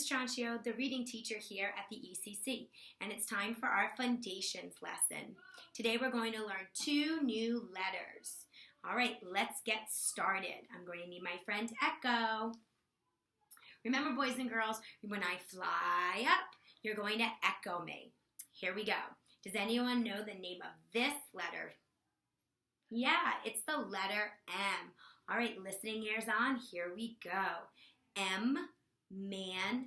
Mrs. Tranchio, the reading teacher here at the ECC, and it's time for our Fundations lesson. Today we're going to learn 2 new letters. All right, let's get started. I'm going to need my friend Echo. Remember, boys and girls, when I fly up, you're going to echo me. Here we go. Does anyone know the name of this letter? Yeah, it's the letter M. All right, listening ears on, here we go. M, man,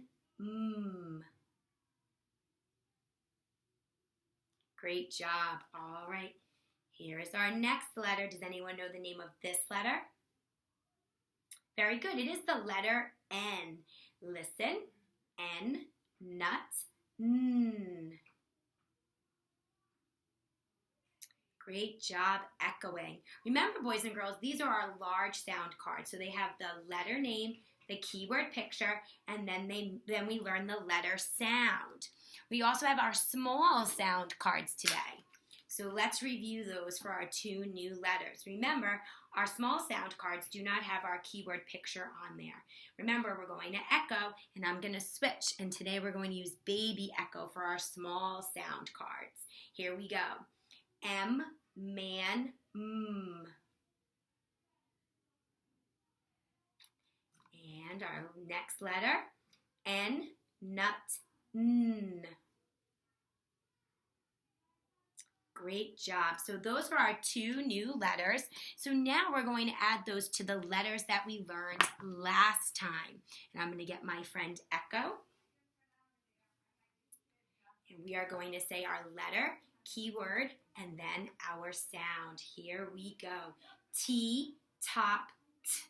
Great job. All right, here is our next letter. Does anyone know the name of this letter? Very good. It is the letter N. Listen. N, nut, N. Great job echoing. Remember, boys and girls, these are our large sound cards. So they have the letter name, the keyword picture, and then we learn the letter sound. We also have our small sound cards today. So let's review those for our 2 new letters. Remember, our small sound cards do not have our keyword picture on there. Remember, we're going to echo, and I'm going to switch. And today we're going to use baby echo for our small sound cards. Here we go. M, man, And our next letter, N, nut, N. Great job. So those are our 2 new letters. So now we're going to add those to the letters that we learned last time. And I'm going to get my friend Echo. And we are going to say our letter, keyword, and then our sound. Here we go. T, top, T.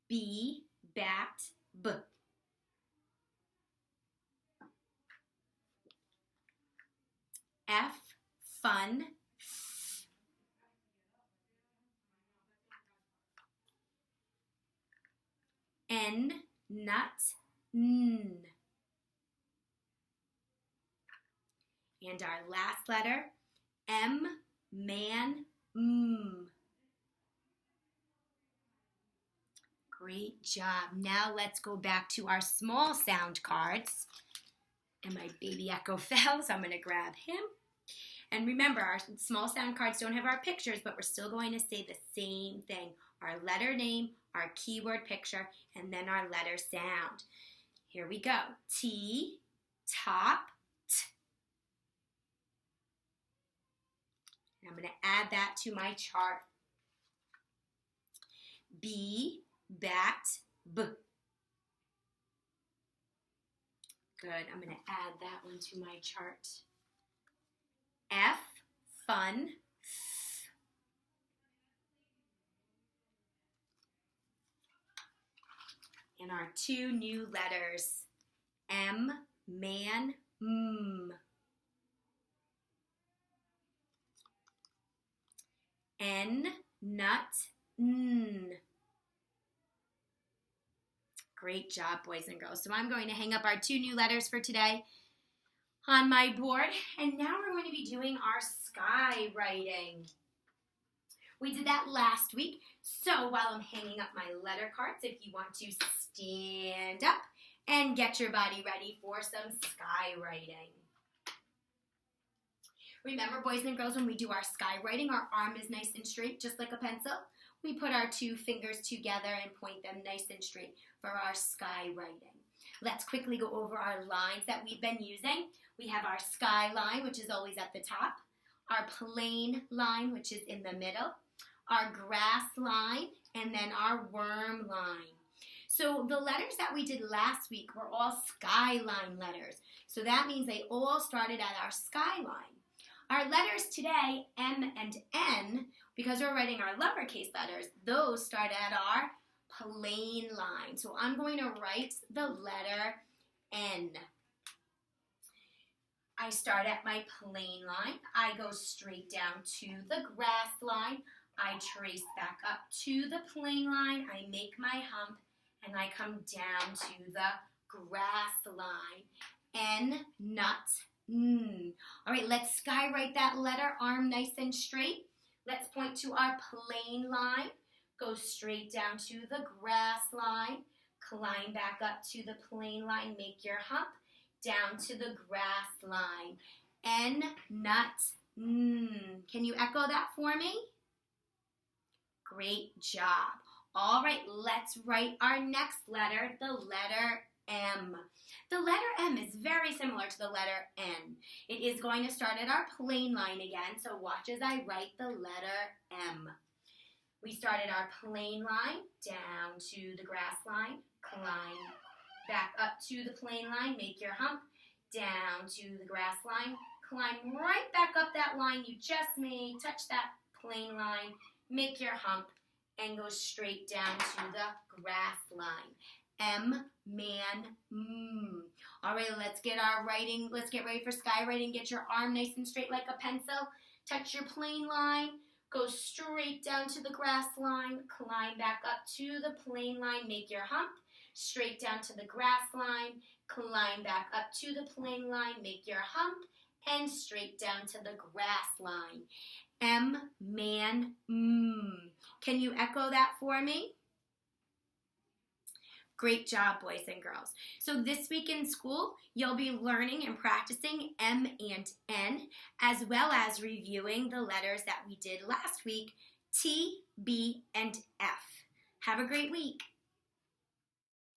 B, bat, B. F, fun, F. N, nut, N. And our last letter, M, man, M. Great job. Now let's go back to our small sound cards. And my baby Echo fell, so I'm going to grab him. And remember, our small sound cards don't have our pictures, but we're still going to say the same thing. Our letter name, our keyword picture, and then our letter sound. Here we go. T, top, T. And I'm going to add that to my chart. B, bat, B. Good. I'm going to add that one to my chart. F, fun, F. And our 2 new letters, M, man, M. N, nut, N. Great job, boys and girls. So I'm going to hang up our 2 new letters for today on my board. And now we're going to be doing our sky writing. We did that last week. So while I'm hanging up my letter cards, if you want to stand up and get your body ready for some sky writing. Remember, boys and girls, when we do our sky writing, our arm is nice and straight, just like a pencil. We put our 2 fingers together and point them nice and straight for our sky writing. Let's quickly go over our lines that we've been using. We have our sky line, which is always at the top, our plane line, which is in the middle, our grass line, and then our worm line. So the letters that we did last week were all skyline letters. So that means they all started at our skyline. Our letters today, M and N, because we're writing our lowercase letters, those start at our plane line. So I'm going to write the letter N. I start at my plane line. I go straight down to the grass line. I trace back up to the plane line. I make my hump, and I come down to the grass line. N, nut, N. All right, let's skywrite that letter, arm nice and straight. Let's point to our plane line. go straight down to the grass line, climb back up to the plane line, make your hump, down to the grass line. N, nut, N. Can you echo that for me? Great job. All right, let's write our next letter, the letter M. The letter M is very similar to the letter N. It is going to start at our plane line again, so watch as I write the letter M. We started our plane line, down to the grass line, climb back up to the plane line, make your hump, down to the grass line, climb right back up that line you just made, touch that plane line, make your hump, and go straight down to the grass line. M, man, M. All right, let's get ready for sky writing. Get your arm nice and straight like a pencil. Touch your plane line, go straight down to the grass line, climb back up to the plane line, make your hump, straight down to the grass line, climb back up to the plane line, make your hump, and straight down to the grass line. M, man, M. Can you echo that for me? Great job, boys and girls. So this week in school, you'll be learning and practicing M and N, as well as reviewing the letters that we did last week, T, B, and F. Have a great week.